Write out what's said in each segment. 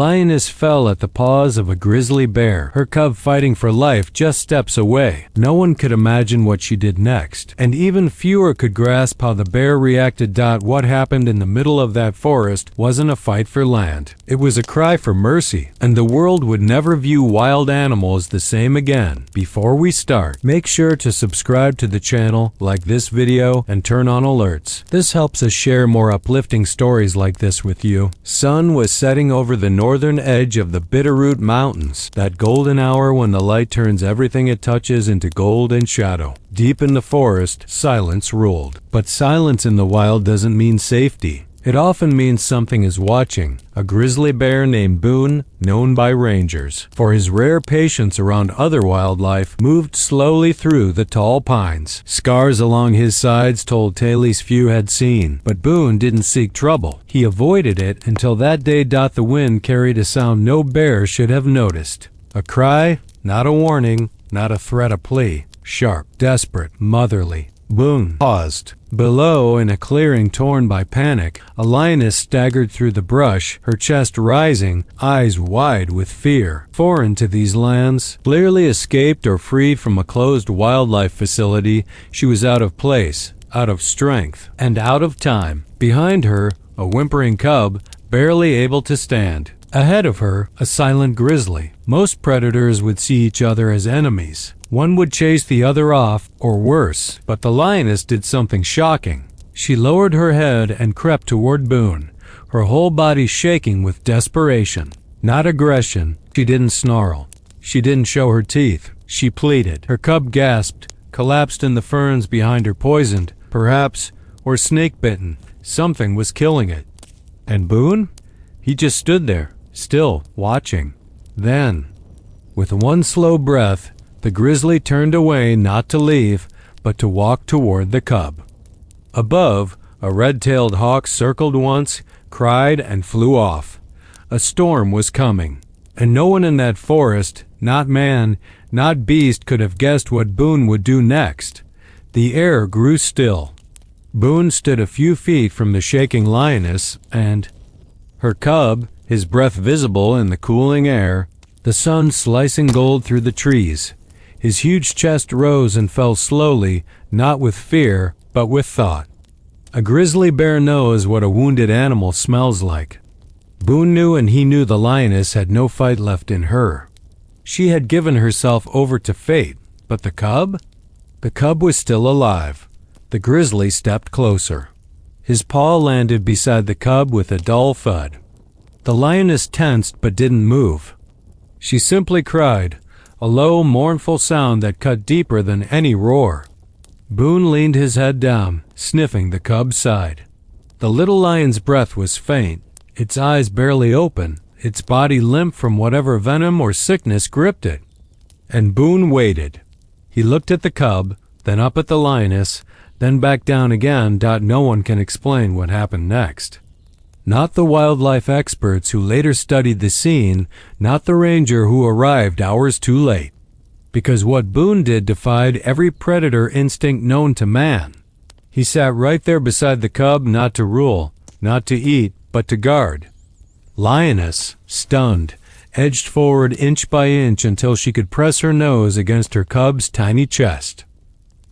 lioness fell at the paws of a grizzly bear, her cub fighting for life just steps away. No one could imagine what she did next, and even fewer could grasp how the bear reacted. What happened in the middle of that forest wasn't a fight for land. It was a cry for mercy, and the world would never view wild animals the same again. Before we start, make sure to subscribe to the channel, like this video, and turn on alerts. This helps us share more uplifting stories like this with you. Sun was setting over the northern edge of the Bitterroot Mountains, that golden hour when the light turns everything it touches into gold and shadow. Deep in the forest, silence ruled. But silence in the wild doesn't mean safety. It often means something is watching. A grizzly bear named Boone, known by rangers for his rare patience around other wildlife, moved slowly through the tall pines. Scars along his sides told tales few had seen, but Boone didn't seek trouble. He avoided it until that day. The wind carried a sound no bear should have noticed. A cry, not a warning, not a threat, a plea. Sharp, desperate, motherly. Boone paused. Below, in a clearing torn by panic, a lioness staggered through the brush, her chest rising, eyes wide with fear. Foreign to these lands, clearly escaped or freed from a closed wildlife facility, she was out of place, out of strength, and out of time. Behind her, a whimpering cub, barely able to stand. Ahead of her, a silent grizzly. Most predators would see each other as enemies. One would chase the other off, or worse, but the lioness did something shocking. She lowered her head and crept toward Boone, her whole body shaking with desperation. Not aggression. She didn't snarl. She didn't show her teeth. She pleaded. Her cub gasped, collapsed in the ferns behind her, poisoned, perhaps, or snake-bitten. Something was killing it. And Boone? He just stood there, still, watching. Then, with one slow breath, the grizzly turned away, not to leave, but to walk toward the cub. Above, a red-tailed hawk circled once, cried, and flew off. A storm was coming, and no one in that forest, not man, not beast, could have guessed what Boone would do next. The air grew still. Boone stood a few feet from the shaking lioness, and her cub, his breath visible in the cooling air, the sun slicing gold through the trees. His huge chest rose and fell slowly, not with fear, but with thought. A grizzly bear knows what a wounded animal smells like. Boone knew, and he knew the lioness had no fight left in her. She had given herself over to fate, but the cub? The cub was still alive. The grizzly stepped closer. His paw landed beside the cub with a dull thud. The lioness tensed but didn't move. She simply cried, a low, mournful sound that cut deeper than any roar. Boone leaned his head down, sniffing the cub's side. The little lion's breath was faint, its eyes barely open, its body limp from whatever venom or sickness gripped it. And Boone waited. He looked at the cub, then up at the lioness, then back down again. No one can explain what happened next. Not the wildlife experts who later studied the scene, not the ranger who arrived hours too late. Because what Boone did defied every predator instinct known to man. He sat right there beside the cub, not to rule, not to eat, but to guard. Lioness, stunned, edged forward inch by inch until she could press her nose against her cub's tiny chest.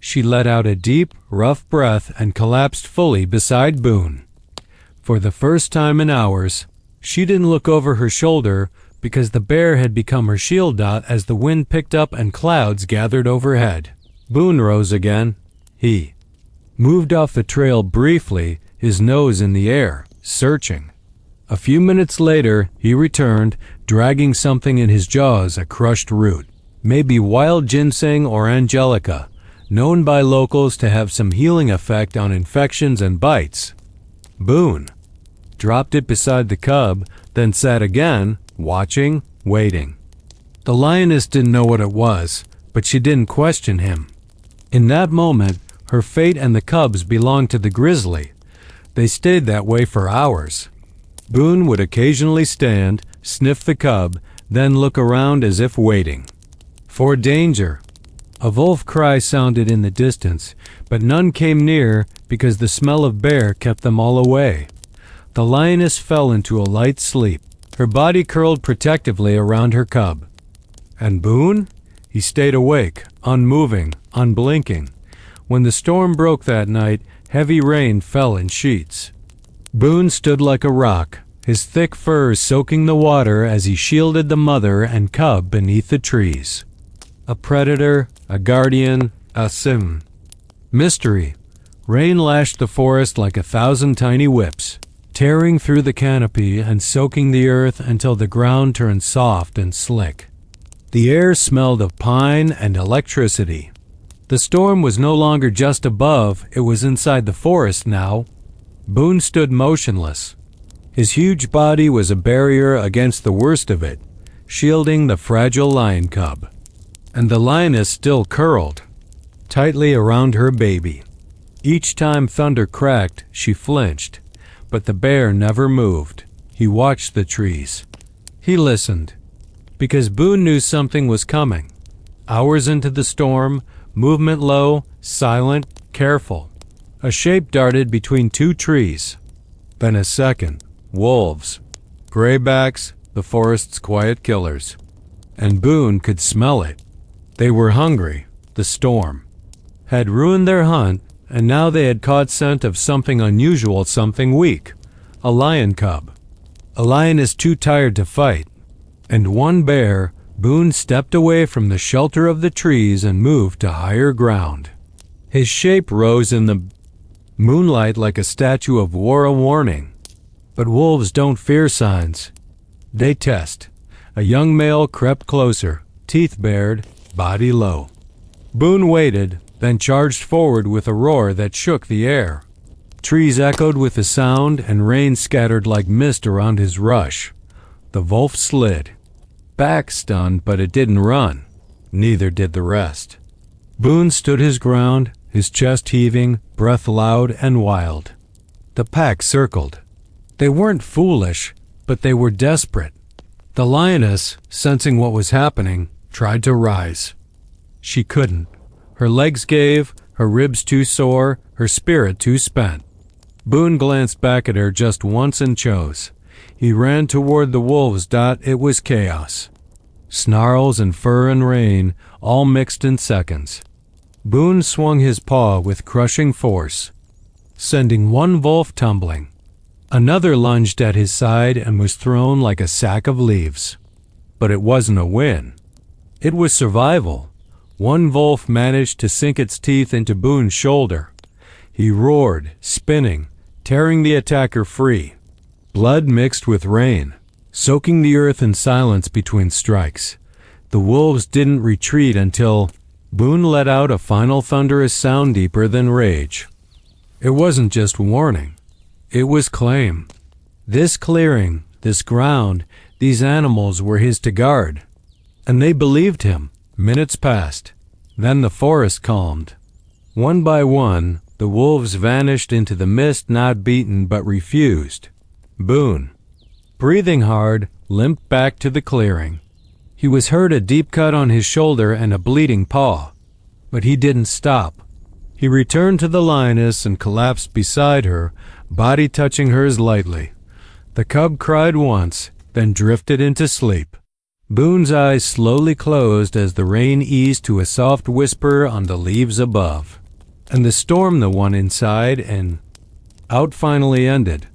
She let out a deep, rough breath and collapsed fully beside Boone. For the first time in hours, she didn't look over her shoulder because the bear had become her shield. As the wind picked up and clouds gathered overhead, Boone rose again. He moved off the trail briefly, his nose in the air, searching. A few minutes later, he returned, dragging something in his jaws, a crushed root. Maybe wild ginseng or angelica, known by locals to have some healing effect on infections and bites. Boone dropped it beside the cub, then sat again, watching, waiting. The lioness didn't know what it was, but she didn't question him. In that moment, her fate and the cub's belonged to the grizzly. They stayed that way for hours. Boone would occasionally stand, sniff the cub, then look around as if waiting for danger. A wolf cry sounded in the distance, but none came near because the smell of bear kept them all away. The lioness fell into a light sleep. her body curled protectively around her cub. And Boone? He stayed awake, unmoving, unblinking. When the storm broke that night, heavy rain fell in sheets. Boone stood like a rock, his thick furs soaking the water as he shielded the mother and cub beneath the trees. A predator, a guardian, a mystery. Rain lashed the forest like 1,000 tiny whips, tearing through the canopy and soaking the earth until the ground turned soft and slick. The air smelled of pine and electricity. The storm was no longer just above, it was inside the forest now. Boone stood motionless. His huge body was a barrier against the worst of it, shielding the fragile lion cub. And the lioness still curled, tightly around her baby. Each time thunder cracked, she flinched, but the bear never moved. He watched the trees. He listened, because Boone knew something was coming. Hours into the storm, movement low, silent, careful. A shape darted between two trees. Then a second. Wolves. Graybacks, the forest's quiet killers. And Boone could smell it. They were hungry. The storm had ruined their hunt, and now they had caught scent of something unusual, something weak. A lion cub. A lioness too tired to fight. And one bear, Boone stepped away from the shelter of the trees and moved to higher ground. His shape rose in the moonlight like a statue of war, a warning. But wolves don't fear signs. They test. A young male crept closer, teeth bared, body low. Boone waited, then charged forward with a roar that shook the air. Trees echoed with the sound, and rain scattered like mist around his rush. The wolf slid. Back stunned, but it didn't run. Neither did the rest. Boone stood his ground, his chest heaving, breath loud and wild. The pack circled. They weren't foolish, but they were desperate. The lioness, sensing what was happening, tried to rise. She couldn't. Her legs gave, her ribs too sore, her spirit too spent. Boone glanced back at her just once and chose. He ran toward the wolves. It was chaos. Snarls and fur and rain, all mixed in seconds. Boone swung his paw with crushing force, sending one wolf tumbling. Another lunged at his side and was thrown like a sack of leaves. But it wasn't a win. It was survival. One wolf managed to sink its teeth into Boone's shoulder. He roared, spinning, tearing the attacker free. Blood mixed with rain, soaking the earth in silence between strikes. The wolves didn't retreat until Boone let out a final thunderous sound deeper than rage. It wasn't just warning. It was claim. This clearing, this ground, these animals were his to guard. And they believed him. Minutes passed. Then the forest calmed. One by one, the wolves vanished into the mist, not beaten but refused. Boone, breathing hard, limped back to the clearing. He was hurt, a deep cut on his shoulder and a bleeding paw. But he didn't stop. He returned to the lioness and collapsed beside her, body touching hers lightly. The cub cried once, then drifted into sleep. Boone's eyes slowly closed as the rain eased to a soft whisper on the leaves above. And the storm, the one inside and out, finally ended.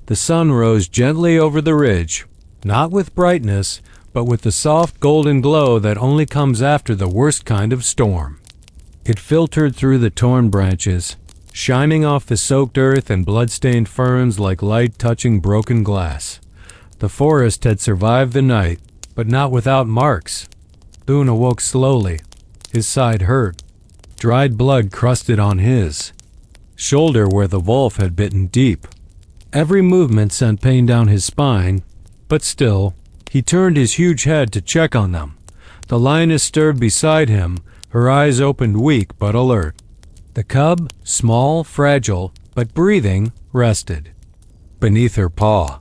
The sun rose gently over the ridge, not with brightness, but with the soft golden glow that only comes after the worst kind of storm. It filtered through the torn branches, shining off the soaked earth and blood-stained ferns like light touching broken glass. The forest had survived the night, but not without marks. Boone awoke slowly. His side hurt. Dried blood crusted on his shoulder where the wolf had bitten deep. Every movement sent pain down his spine, but still, he turned his huge head to check on them. The lioness stirred beside him, her eyes opened weak but alert. The cub, small, fragile, but breathing, rested beneath her paw.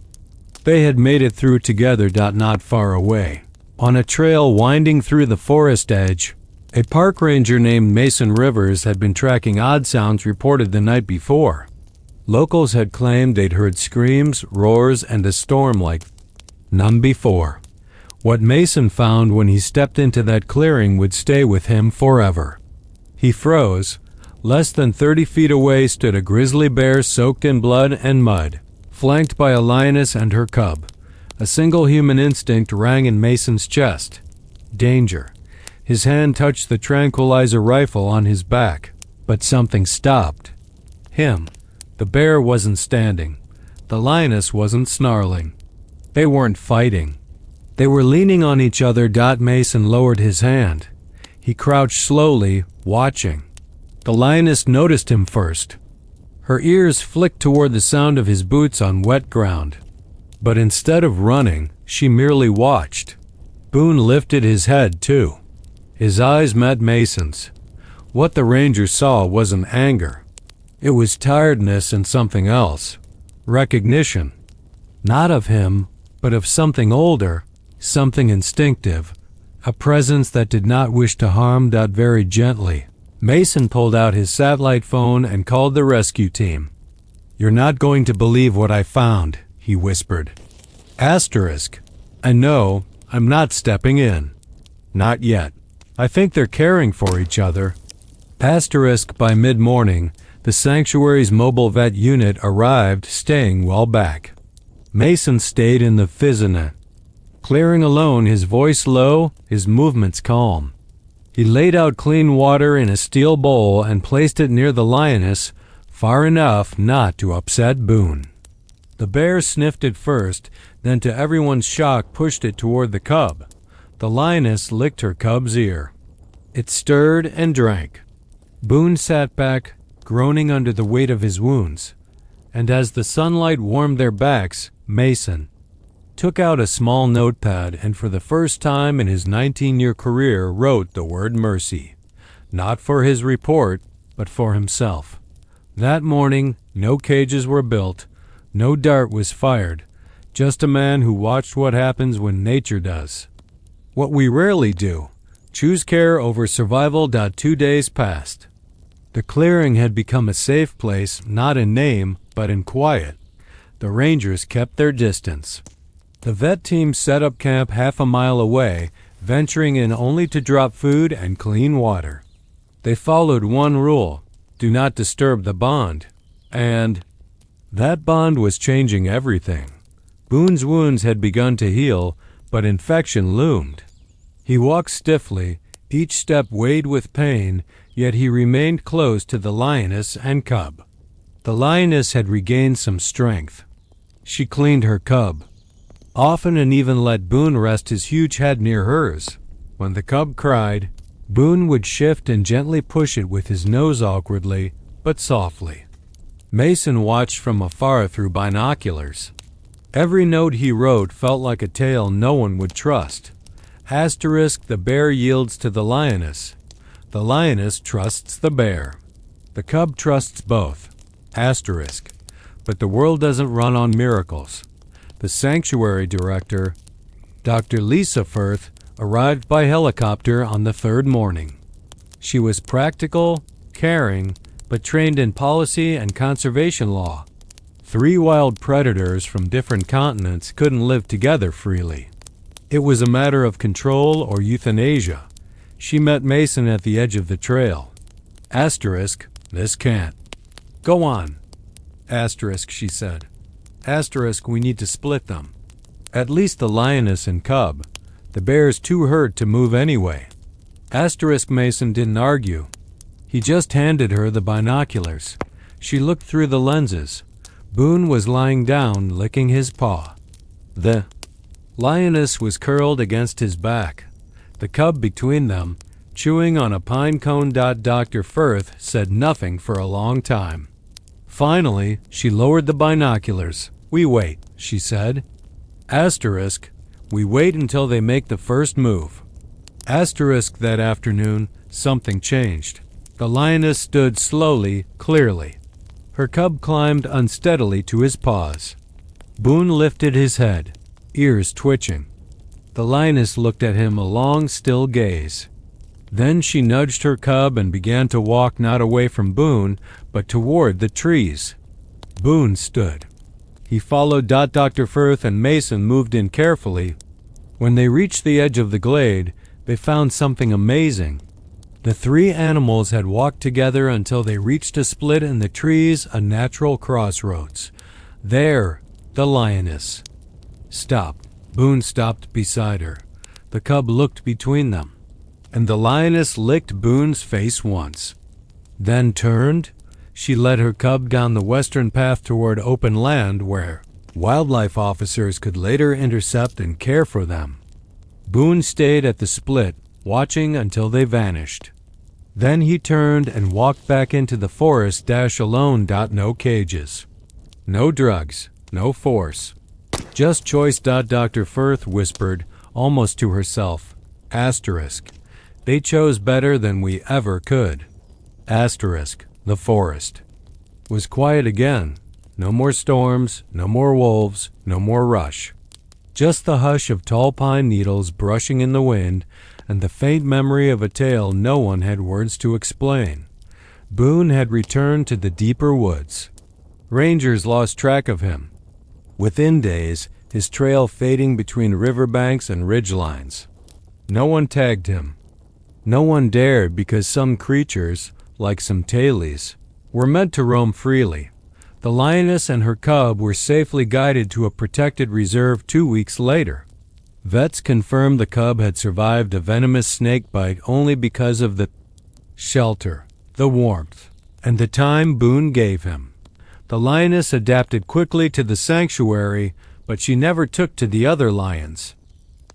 They had made it through together, not far away. On a trail winding through the forest edge, a park ranger named Mason Rivers had been tracking odd sounds reported the night before. Locals had claimed they'd heard screams, roars, and a storm like None before. What Mason found when he stepped into that clearing would stay with him forever. He froze. Less than 30 feet away stood a grizzly bear soaked in blood and mud, flanked by a lioness and her cub. A single human instinct rang in Mason's chest. Danger. His hand touched the tranquilizer rifle on his back, but something stopped. Him. The bear wasn't standing. The lioness wasn't snarling. They weren't fighting. They were leaning on each other. Mason lowered his hand. He crouched slowly, watching. The lioness noticed him first. Her ears flicked toward the sound of his boots on wet ground. But instead of running, she merely watched. Boone lifted his head, too. His eyes met Mason's. What the ranger saw wasn't anger. It was tiredness and something else. Recognition. Not of him, but of something older, something instinctive. A presence that did not wish to harm. Very gently, Mason pulled out his satellite phone and called the rescue team. "You're not going to believe what I found," he whispered. Asterisk. "I know, I'm not stepping in. Not yet. I think they're caring for each other." Asterisk. By mid-morning, the sanctuary's mobile vet unit arrived, staying well back. Mason stayed in the Fizina, clearing alone, his voice low, his movements calm. He laid out clean water in a steel bowl and placed it near the lioness, far enough not to upset Boone. The bear sniffed it first, then to everyone's shock pushed it toward the cub. The lioness licked her cub's ear. It stirred and drank. Boone sat back, groaning under the weight of his wounds. And as the sunlight warmed their backs, Mason took out a small notepad and for the first time in his 19-year career wrote the word mercy. Not for his report, but for himself. That morning, no cages were built, no dart was fired, just a man who watched what happens when nature does what we rarely do, choose care over survival. 2 days passed. The clearing had become a safe place, not in name, but in quiet. The rangers kept their distance. The vet team set up camp half a mile away, venturing in only to drop food and clean water. They followed one rule: do not disturb the bond. And that bond was changing everything. Boone's wounds had begun to heal, but infection loomed. He walked stiffly, each step weighed with pain, yet he remained close to the lioness and cub. The lioness had regained some strength. She cleaned her cub, often, and even let Boone rest his huge head near hers. When the cub cried, Boone would shift and gently push it with his nose awkwardly, but softly. Mason watched from afar through binoculars. Every note he wrote felt like a tale no one would trust. Asterisk. The bear yields to the lioness. The lioness trusts the bear. The cub trusts both. Asterisk. But the world doesn't run on miracles. The sanctuary director, Dr. Lisa Firth, arrived by helicopter on the third morning. She was practical, caring, but trained in policy and conservation law. 3 wild predators from different continents couldn't live together freely. It was a matter of control or euthanasia. She met Mason at the edge of the trail. Asterisk. This can't. Go on. Asterisk, she said. Asterisk. We need to split them. At least the lioness and cub. The bear's too hurt to move anyway. Asterisk. Mason didn't argue. He just handed her the binoculars. She looked through the lenses. Boone was lying down, licking his paw. The lioness was curled against his back, the cub between them, chewing on a pine cone. Dr. Firth said nothing for a long time. Finally, she lowered the binoculars. We wait, she said. Asterisk. We wait until they make the first move. Asterisk. That afternoon, something changed. The lioness stood slowly, clearly. Her cub climbed unsteadily to his paws. Boone lifted his head, ears twitching. The lioness looked at him, a long, still gaze. Then she nudged her cub and began to walk not away from Boone, but toward the trees. Boone stood. He followed. Dr. Firth and Mason moved in carefully. When they reached the edge of the glade, they found something amazing. The three animals had walked together until they reached a split in the trees, a natural crossroads. There, the lioness stopped. Boone stopped beside her. The cub looked between them, and the lioness licked Boone's face once. Then turned. She led her cub down the western path toward open land where wildlife officers could later intercept and care for them. Boone stayed at the split, watching until they vanished. Then he turned and walked back into the forest. Alone. No cages. No drugs. No force. Just choice. Dr. Firth whispered, almost to herself. Asterisk. They chose better than we ever could. Asterisk. The forest was quiet again. No more storms, no more wolves, no more rush. Just the hush of tall pine needles brushing in the wind and the faint memory of a tale no one had words to explain. Boone had returned to the deeper woods. Rangers lost track of him. Within days, his trail fading between riverbanks and ridgelines. No one tagged him. No one dared because some creatures, like some tailies, were meant to roam freely. The lioness and her cub were safely guided to a protected reserve 2 weeks later. Vets confirmed the cub had survived a venomous snake bite only because of the shelter, the warmth, and the time Boone gave him. The lioness adapted quickly to the sanctuary, but she never took to the other lions.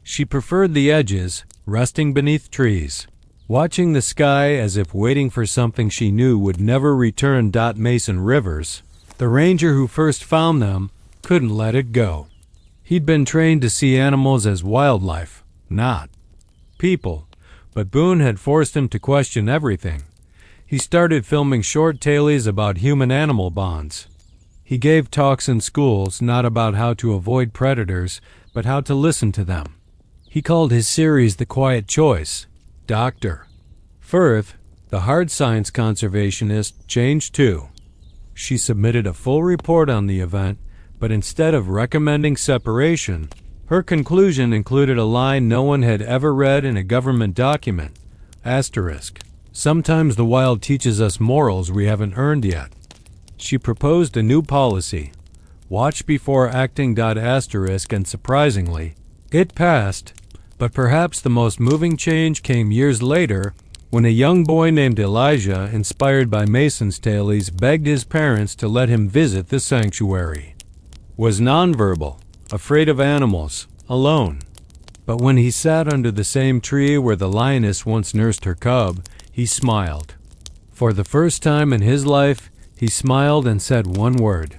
She preferred the edges, resting beneath trees, watching the sky as if waiting for something she knew would never return. Mason Rivers, the ranger who first found them, couldn't let it go. He'd been trained to see animals as wildlife, not people, but Boone had forced him to question everything. He started filming short tailies about human-animal bonds. He gave talks in schools not about how to avoid predators, but how to listen to them. He called his series The Quiet Choice. Dr. Firth, the hard science conservationist, changed too. She submitted a full report on the event, but instead of recommending separation, her conclusion included a line no one had ever read in a government document. Asterisk. Sometimes the wild teaches us morals we haven't earned yet. She proposed a new policy. Watch before acting. Asterisk, and surprisingly, it passed. But perhaps the most moving change came years later when a young boy named Elijah, inspired by Mason's tailies, begged his parents to let him visit the sanctuary. Was nonverbal, afraid of animals, alone. But when he sat under the same tree where the lioness once nursed her cub, he smiled. For the first time in his life, he smiled and said one word.